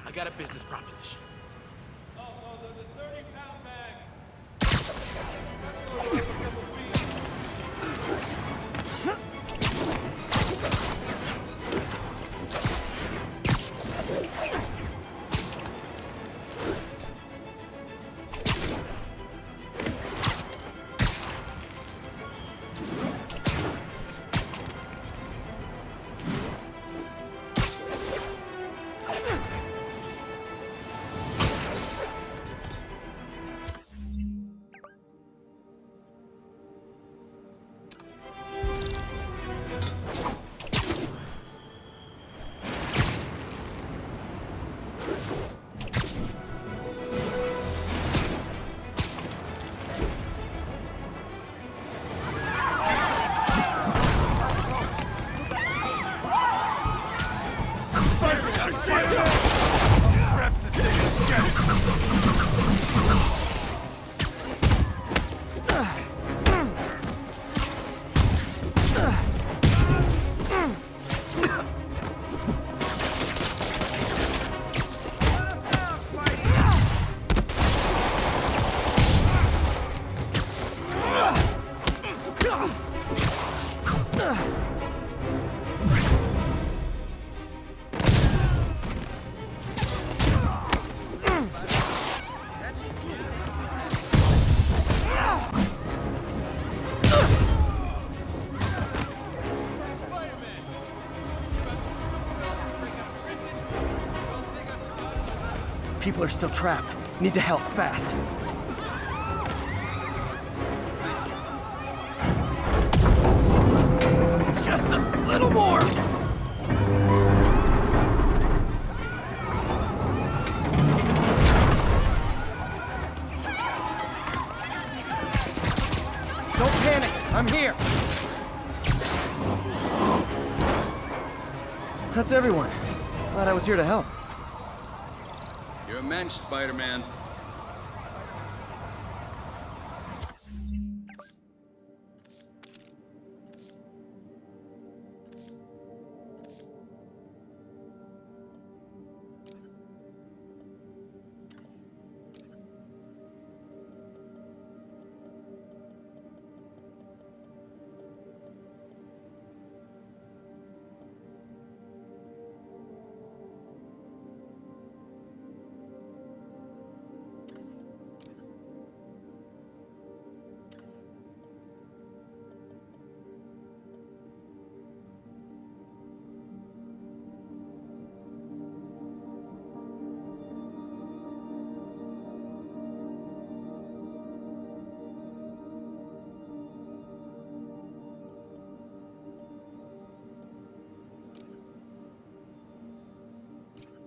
I got a business proposition. Oh, the 30-pound bag. People are still trapped. Need to help, fast. Just a little more! Don't panic! I'm here! That's everyone. Glad I was here to help. You're a mensch, Spider-Man.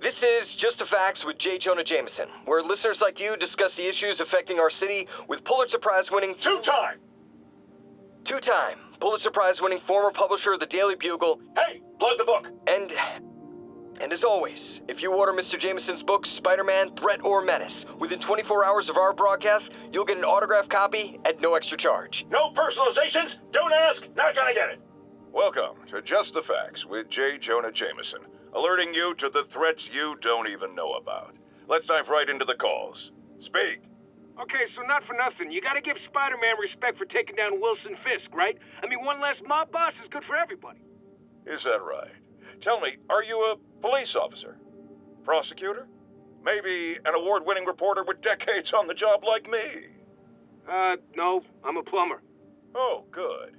This is Just the Facts with J. Jonah Jameson, where listeners like you discuss the issues affecting our city with Pulitzer Prize-winning... Two-time Pulitzer Prize-winning former publisher of the Daily Bugle... Hey, plug the book! And as always, if you order Mr. Jameson's book, Spider-Man, Threat or Menace, within 24 hours of our broadcast, you'll get an autographed copy at no extra charge. No personalizations, don't ask, not gonna get it. Welcome to Just the Facts with J. Jonah Jameson, alerting you to the threats you don't even know about. Let's dive right into the calls. Speak. Okay, so not for nothing. You gotta give Spider-Man respect for taking down Wilson Fisk, right? I mean, one less mob boss is good for everybody. Is that right? Tell me, are you a police officer? Prosecutor? Maybe an award-winning reporter with decades on the job like me? No, I'm a plumber. Oh, good.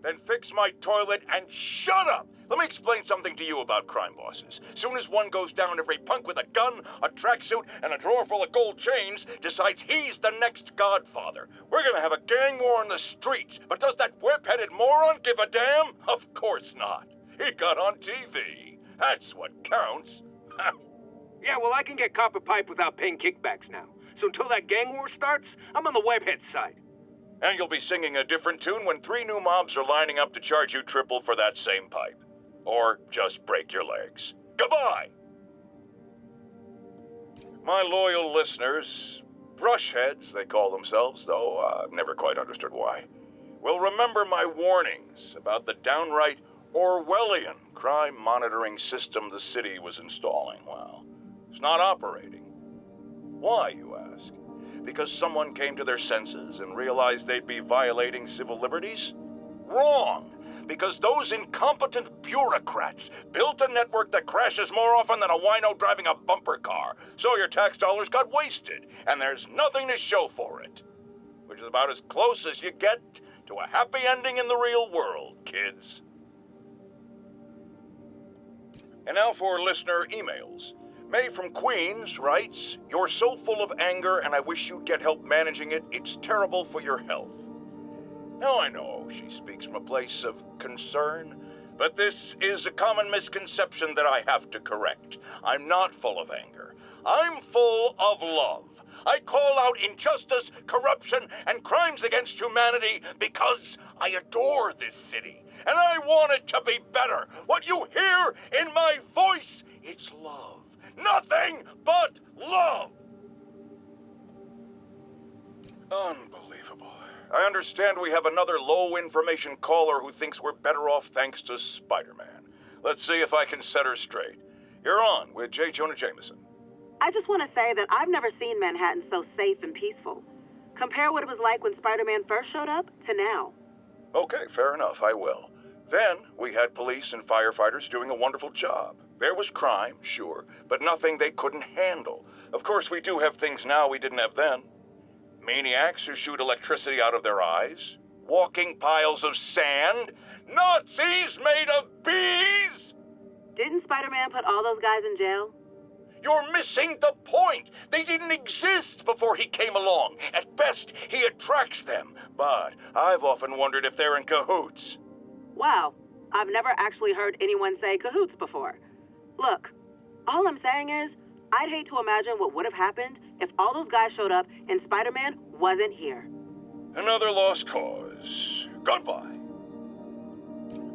Then fix my toilet and shut up! Let me explain something to you about crime bosses. Soon as one goes down, every punk with a gun, a tracksuit, and a drawer full of gold chains decides he's the next godfather. We're gonna have a gang war in the streets, but does that whip-headed moron give a damn? Of course not. He got on TV. That's what counts. Yeah, well, I can get copper pipe without paying kickbacks now. So until that gang war starts, I'm on the webhead side. And you'll be singing a different tune when 3 new mobs are lining up to charge you triple for that same pipe. Or just break your legs. Goodbye! My loyal listeners, brushheads they call themselves, though I've never quite understood why, will remember my warnings about the downright Orwellian crime monitoring system the city was installing. Well, It's not operating. Why, you ask? Because someone came to their senses and realized they'd be violating civil liberties? Wrong! Because those incompetent bureaucrats built a network that crashes more often than a wino driving a bumper car. So your tax dollars got wasted, and there's nothing to show for it. Which is about as close as you get to a happy ending in the real world, kids. And now for listener emails. May from Queens writes, "You're so full of anger and I wish you'd get help managing it. It's terrible for your health." Now I know she speaks from a place of concern, but this is a common misconception that I have to correct. I'm not full of anger. I'm full of love. I call out injustice, corruption, and crimes against humanity because I adore this city, and I want it to be better. What you hear in my voice, it's love. Nothing but love! Unbelievable. I understand we have another low-information caller who thinks we're better off thanks to Spider-Man. Let's see if I can set her straight. You're on with J. Jonah Jameson. I just want to say that I've never seen Manhattan so safe and peaceful. Compare what it was like when Spider-Man first showed up to now. Okay, fair enough, I will. Then we had police and firefighters doing a wonderful job. There was crime, sure, but nothing they couldn't handle. Of course, we do have things now we didn't have then. Maniacs who shoot electricity out of their eyes, walking piles of sand, Nazis made of bees! Didn't Spider-Man put all those guys in jail? You're missing the point. They didn't exist before he came along. At best, he attracts them. But I've often wondered if they're in cahoots. Wow, I've never actually heard anyone say cahoots before. Look, all I'm saying is, I'd hate to imagine what would have happened if all those guys showed up and Spider-Man wasn't here. Another lost cause. Goodbye.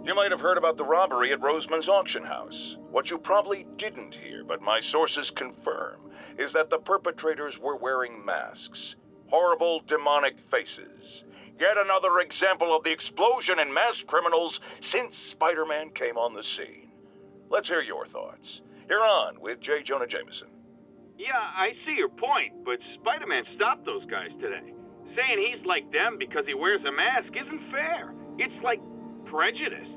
You might have heard about the robbery at Roseman's auction house. What you probably didn't hear, but my sources confirm, is that the perpetrators were wearing masks. Horrible, demonic faces. Yet another example of the explosion in mass criminals since Spider-Man came on the scene. Let's hear your thoughts. You're on with J. Jonah Jameson. Yeah, I see your point, but Spider-Man stopped those guys today. Saying he's like them because he wears a mask isn't fair. It's like prejudice.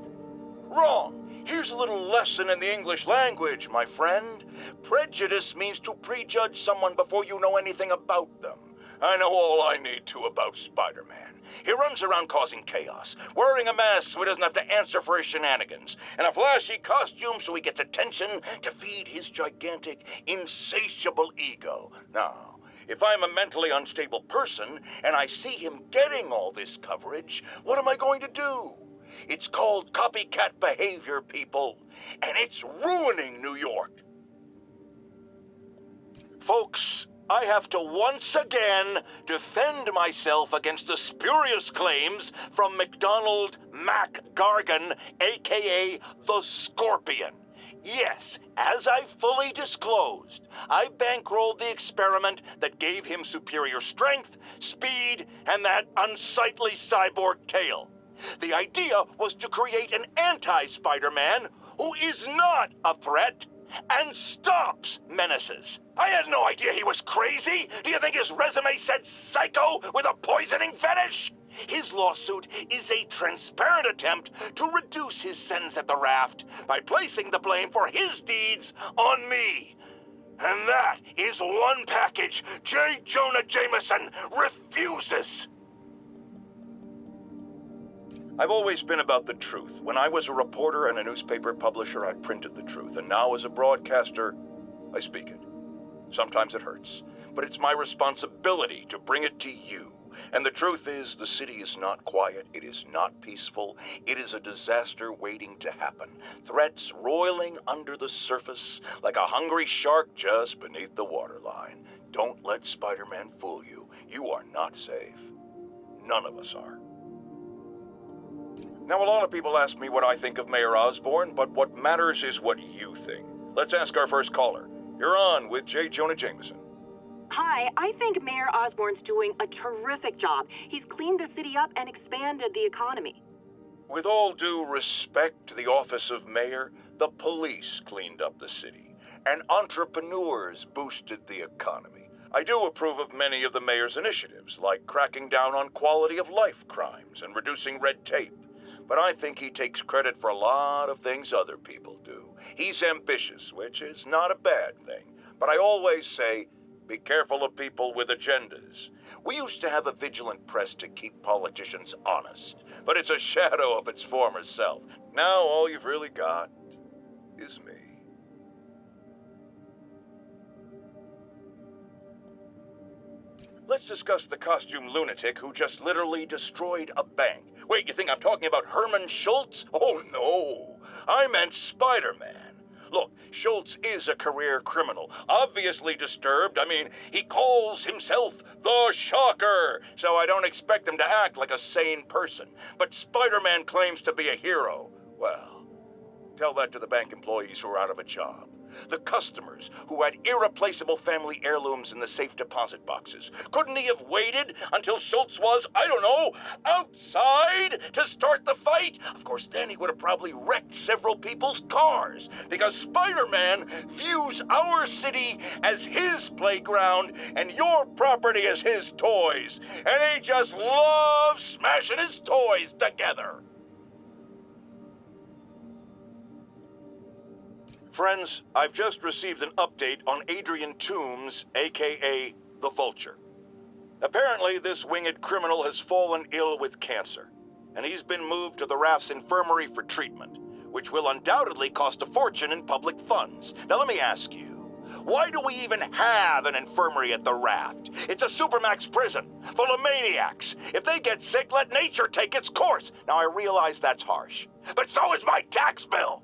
Wrong. Here's a little lesson in the English language, my friend. Prejudice means to prejudge someone before you know anything about them. I know all I need to about Spider-Man. He runs around causing chaos, wearing a mask so he doesn't have to answer for his shenanigans, and a flashy costume so he gets attention to feed his gigantic, insatiable ego. Now, if I'm a mentally unstable person and I see him getting all this coverage, what am I going to do? It's called copycat behavior, people, and it's ruining New York. Folks, I have to once again defend myself against the spurious claims from McDonald Mac Gargan, a.k.a. the Scorpion. Yes, as I fully disclosed, I bankrolled the experiment that gave him superior strength, speed, and that unsightly cyborg tail. The idea was to create an anti-Spider-Man who is not a threat and stops menaces. I had no idea he was crazy. Do you think his resume said psycho with a poisoning fetish? His lawsuit is a transparent attempt to reduce his sentence at the raft by placing the blame for his deeds on me. And that is one package J. Jonah Jameson refuses. I've always been about the truth. When I was a reporter and a newspaper publisher, I printed the truth. And now as a broadcaster, I speak it. Sometimes it hurts, but it's my responsibility to bring it to you. And the truth is, the city is not quiet. It is not peaceful. It is a disaster waiting to happen. Threats roiling under the surface like a hungry shark just beneath the waterline. Don't let Spider-Man fool you. You are not safe. None of us are. Now, a lot of people ask me what I think of Mayor Osborn, but what matters is what you think. Let's ask our first caller. You're on with J. Jonah Jameson. Hi, I think Mayor Osborn's doing a terrific job. He's cleaned the city up and expanded the economy. With all due respect to the office of mayor, the police cleaned up the city. and entrepreneurs boosted the economy. I do approve of many of the mayor's initiatives, like cracking down on quality of life crimes and reducing red tape. But I think he takes credit for a lot of things other people do. He's ambitious, which is not a bad thing. But I always say, be careful of people with agendas. We used to have a vigilant press to keep politicians honest, but it's a shadow of its former self. Now all you've really got is me. Let's discuss the costume lunatic who just literally destroyed a bank. Wait, you think I'm talking about Herman Schultz? Oh no, I meant Spider-Man. Look, Schultz is a career criminal, obviously disturbed. I mean, he calls himself the Shocker, so I don't expect him to act like a sane person. But Spider-Man claims to be a hero. Well, tell that to the bank employees who are out of a job. The customers who had irreplaceable family heirlooms in the safe deposit boxes. Couldn't he have waited until Schultz was, I don't know, outside to start the fight? Of course, then he would have probably wrecked several people's cars, because Spider-Man views our city as his playground and your property as his toys. And he just loves smashing his toys together. Friends, I've just received an update on Adrian Toombs, aka the Vulture. Apparently, this winged criminal has fallen ill with cancer, and he's been moved to the Raft's infirmary for treatment, which will undoubtedly cost a fortune in public funds. Now let me ask you, why do we even have an infirmary at the Raft? It's a supermax prison, full of maniacs. If they get sick, let nature take its course. Now I realize that's harsh, but so is my tax bill.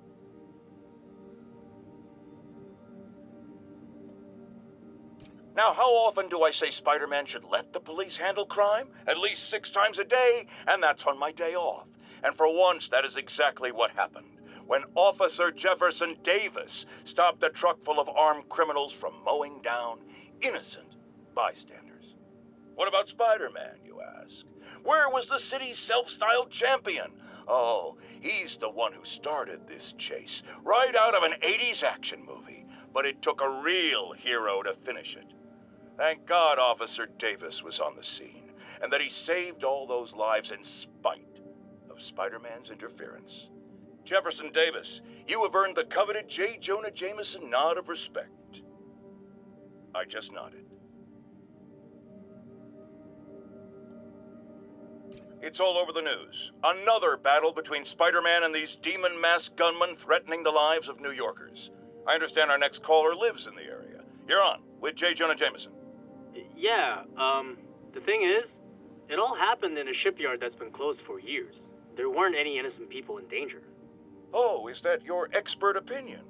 Now, how often do I say Spider-Man should let the police handle crime? At least 6 times a day, and that's on my day off. And for once, that is exactly what happened when Officer Jefferson Davis stopped a truck full of armed criminals from mowing down innocent bystanders. What about Spider-Man, you ask? Where was the city's self-styled champion? Oh, he's the one who started this chase, right out of an 80s action movie. But it took a real hero to finish it. Thank God Officer Davis was on the scene, and that he saved all those lives in spite of Spider-Man's interference. Jefferson Davis, you have earned the coveted J. Jonah Jameson nod of respect. I just nodded. It's all over the news. Another battle between Spider-Man and these demon-masked gunmen threatening the lives of New Yorkers. I understand our next caller lives in the area. You're on with J. Jonah Jameson. Yeah, the thing is, it all happened in a shipyard that's been closed for years. There weren't any innocent people in danger. Oh, is that your expert opinion?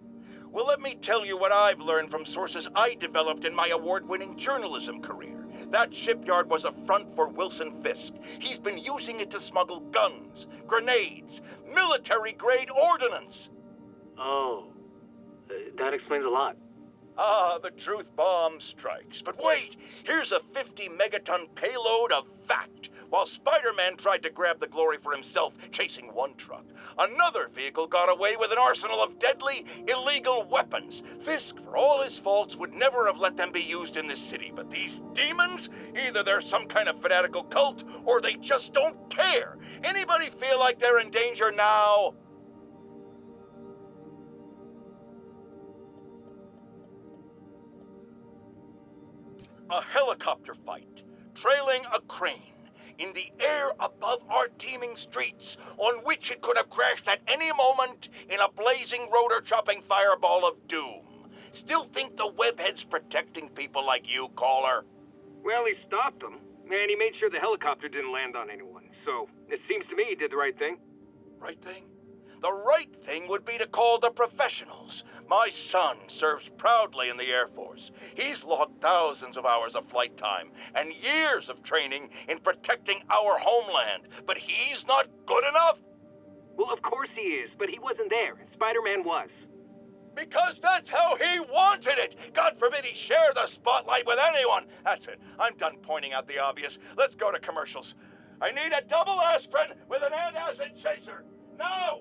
Well, let me tell you what I've learned from sources I developed in my award-winning journalism career. That shipyard was a front for Wilson Fisk. He's been using it to smuggle guns, grenades, military-grade ordnance. Oh, that explains a lot. Ah, the truth bomb strikes. But wait, here's a 50-megaton payload of fact. While Spider-Man tried to grab the glory for himself, chasing one truck, another vehicle got away with an arsenal of deadly, illegal weapons. Fisk, for all his faults, would never have let them be used in this city. But these demons, either they're some kind of fanatical cult, or they just don't care. Anybody feel like they're in danger now? A helicopter fight, trailing a crane, in the air above our teeming streets, on which it could have crashed at any moment in a blazing rotor-chopping fireball of doom. Still think the webhead's protecting people like you, caller? Well, he stopped them, and he made sure the helicopter didn't land on anyone, so it seems to me he did the right thing. Right thing? The right thing would be to call the professionals. My son serves proudly in the Air Force. He's logged thousands of hours of flight time and years of training in protecting our homeland. But he's not good enough? Well, of course he is, but he wasn't there. Spider-Man was. Because that's how he wanted it! God forbid he share the spotlight with anyone! That's it. I'm done pointing out the obvious. Let's go to commercials. I need a double aspirin with an antacid chaser. Now!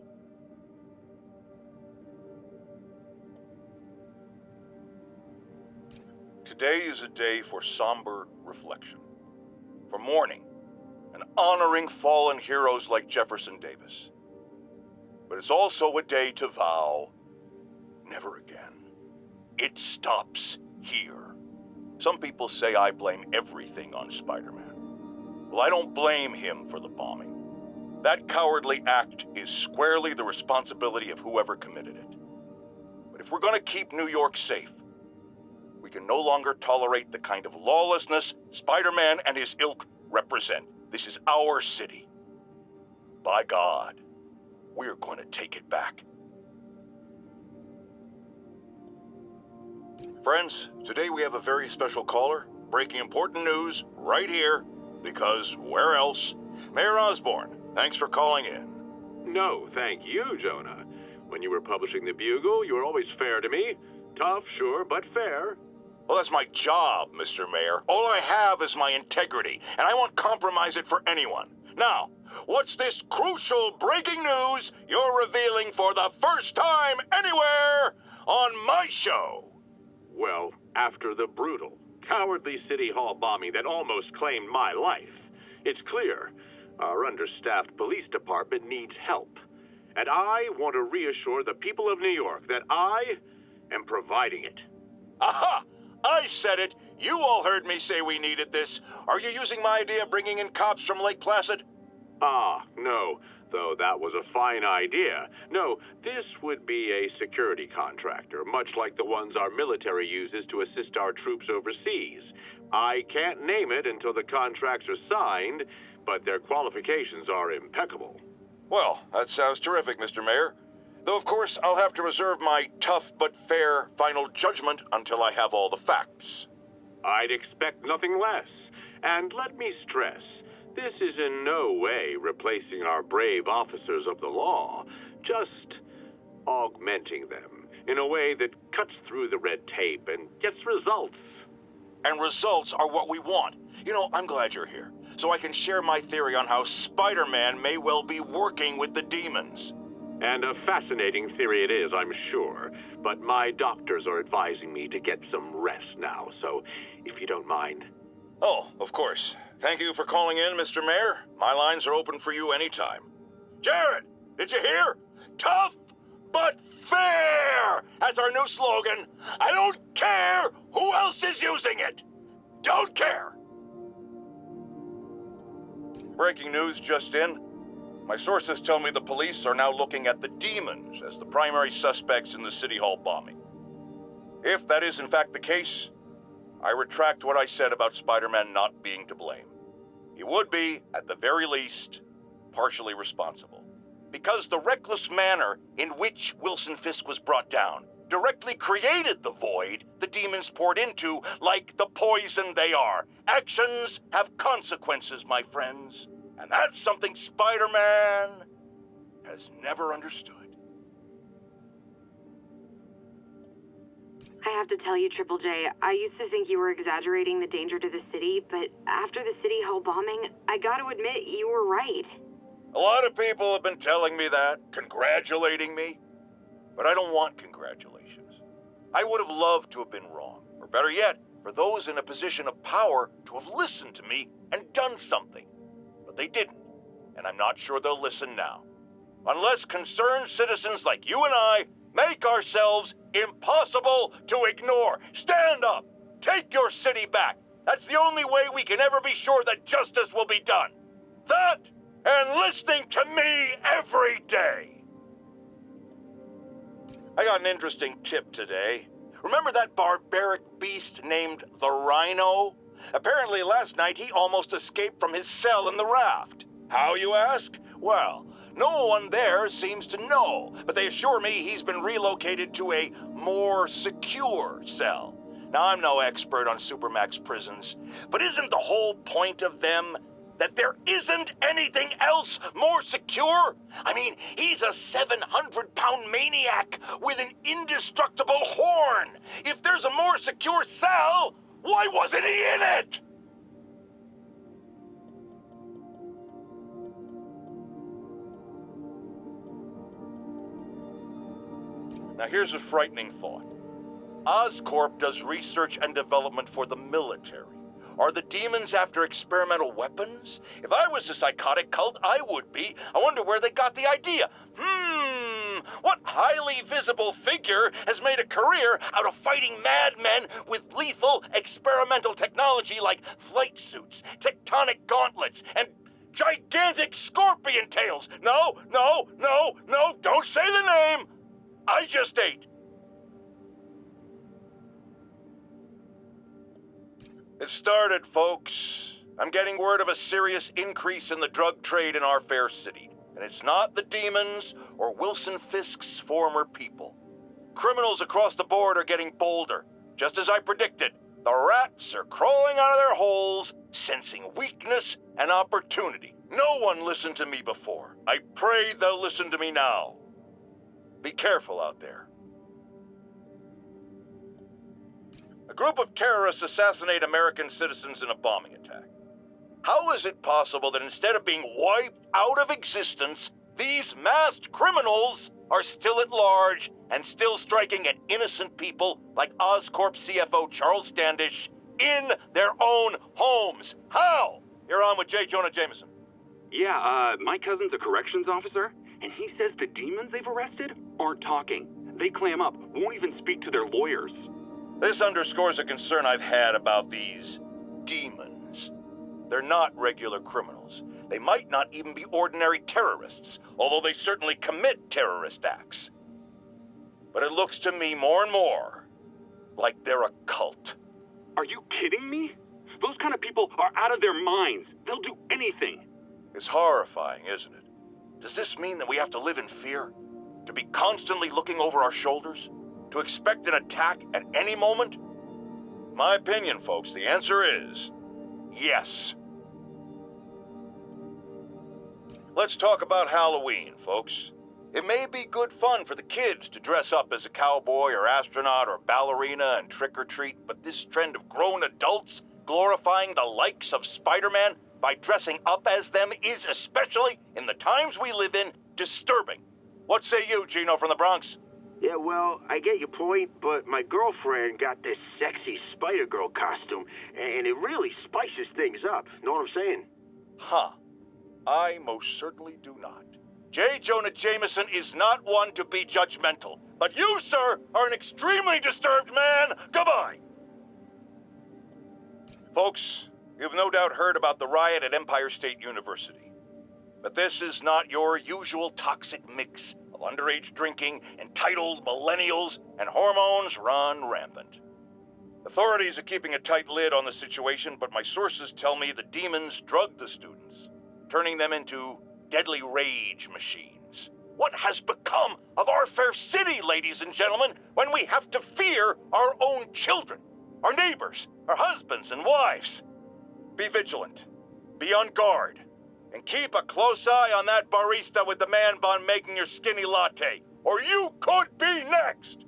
Today is a day for somber reflection, for mourning and honoring fallen heroes like Jefferson Davis. But it's also a day to vow never again. It stops here. Some people say I blame everything on Spider-Man. Well, I don't blame him for the bombing. That cowardly act is squarely the responsibility of whoever committed it. But if we're going to keep New York safe, we can no longer tolerate the kind of lawlessness Spider-Man and his ilk represent. This is our city. By God, we're going to take it back. Friends, today we have a very special caller, breaking important news right here, because where else? Mayor Osborn, thanks for calling in. No, thank you, Jonah. When you were publishing the Bugle, you were always fair to me. Tough, sure, but fair. Well, that's my job, Mr. Mayor. All I have is my integrity, and I won't compromise it for anyone. Now, what's this crucial breaking news you're revealing for the first time anywhere on my show? Well, after the brutal, cowardly City Hall bombing that almost claimed my life, it's clear our understaffed police department needs help. And I want to reassure the people of New York that I am providing it. Aha! I said it! You all heard me say we needed this. Are you using my idea of bringing in cops from Lake Placid? Ah, no, though that was a fine idea. No, this would be a security contractor, much like the ones our military uses to assist our troops overseas. I can't name it until the contracts are signed, but their qualifications are impeccable. Well, that sounds terrific, Mr. Mayor. Though, of course, I'll have to reserve my tough but fair final judgment until I have all the facts. I'd expect nothing less. And let me stress, this is in no way replacing our brave officers of the law, just augmenting them in a way that cuts through the red tape and gets results. And results are what we want. You know, I'm glad you're here, so I can share my theory on how Spider-Man may well be working with the demons. And a fascinating theory it is, I'm sure. But my doctors are advising me to get some rest now, so if you don't mind. Oh, of course. Thank you for calling in, Mr. Mayor. My lines are open for you anytime. Jared, did you hear? Tough but fair! That's our new slogan. I don't care who else is using it. Don't care. Breaking news just in. My sources tell me the police are now looking at the demons as the primary suspects in the City Hall bombing. If that is in fact the case, I retract what I said about Spider-Man not being to blame. He would be, at the very least, partially responsible. Because the reckless manner in which Wilson Fisk was brought down directly created the void the demons poured into, like the poison they are. Actions have consequences, my friends. And that's something Spider-Man has never understood. I have to tell you, Triple J, I used to think you were exaggerating the danger to the city, but after the City Hall bombing, I gotta admit, you were right. A lot of people have been telling me that, congratulating me. But I don't want congratulations. I would have loved to have been wrong. Or better yet, for those in a position of power to have listened to me and done something. But they didn't, and I'm not sure they'll listen now. Unless concerned citizens like you and I make ourselves impossible to ignore. Stand up! Take your city back! That's the only way we can ever be sure that justice will be done. That, and listening to me every day. I got an interesting tip today. Remember that barbaric beast named the Rhino? Apparently last night he almost escaped from his cell in the raft. How, you ask? Well, no one there seems to know, but they assure me he's been relocated to a more secure cell. Now, I'm no expert on Supermax prisons, but isn't the whole point of them that there isn't anything else more secure? I mean, he's a 700-pound maniac with an indestructible horn. If there's a more secure cell, why wasn't he in it? Now here's a frightening thought. Oscorp does research and development for the military. Are the demons after experimental weapons? If I was a psychotic cult, I would be. I wonder where they got the idea. What highly visible figure has made a career out of fighting madmen with lethal experimental technology like flight suits, tectonic gauntlets, and gigantic scorpion tails? No, don't say the name! I just ate. It started, folks. I'm getting word of a serious increase in the drug trade in our fair city. And it's not the demons or Wilson Fisk's former people. Criminals across the board are getting bolder. Just as I predicted, the rats are crawling out of their holes, sensing weakness and opportunity. No one listened to me before. I pray they'll listen to me now. Be careful out there. A group of terrorists assassinate American citizens in a bombing attack. How is it possible that instead of being wiped out of existence, these masked criminals are still at large and still striking at innocent people like Oscorp CFO Charles Standish in their own homes? How? You're on with J. Jonah Jameson. Yeah, my cousin's a corrections officer, and he says the demons they've arrested aren't talking. They clam up, won't even speak to their lawyers. This underscores a concern I've had about these demons. They're not regular criminals. They might not even be ordinary terrorists, although they certainly commit terrorist acts. But it looks to me more and more like they're a cult. Are you kidding me? Those kind of people are out of their minds. They'll do anything. It's horrifying, isn't it? Does this mean that we have to live in fear? To be constantly looking over our shoulders? To expect an attack at any moment? My opinion, folks, the answer is yes. Let's talk about Halloween, folks. It may be good fun for the kids to dress up as a cowboy or astronaut or ballerina and trick or treat, but this trend of grown adults glorifying the likes of Spider-Man by dressing up as them is, especially in the times we live in, disturbing. What say you, Gino from the Bronx? Yeah, well, I get your point, but my girlfriend got this sexy Spider-Girl costume, and it really spices things up. Know what I'm saying? Huh. I most certainly do not. J. Jonah Jameson is not one to be judgmental, but you, sir, are an extremely disturbed man. Goodbye. Folks, you've no doubt heard about the riot at Empire State University. But this is not your usual toxic mix of underage drinking, entitled millennials, and hormones run rampant. Authorities are keeping a tight lid on the situation, but my sources tell me the demons drugged the students, turning them into deadly rage machines. What has become of our fair city, ladies and gentlemen, when we have to fear our own children, our neighbors, our husbands and wives? Be vigilant, be on guard, and keep a close eye on that barista with the man bun making your skinny latte, or you could be next!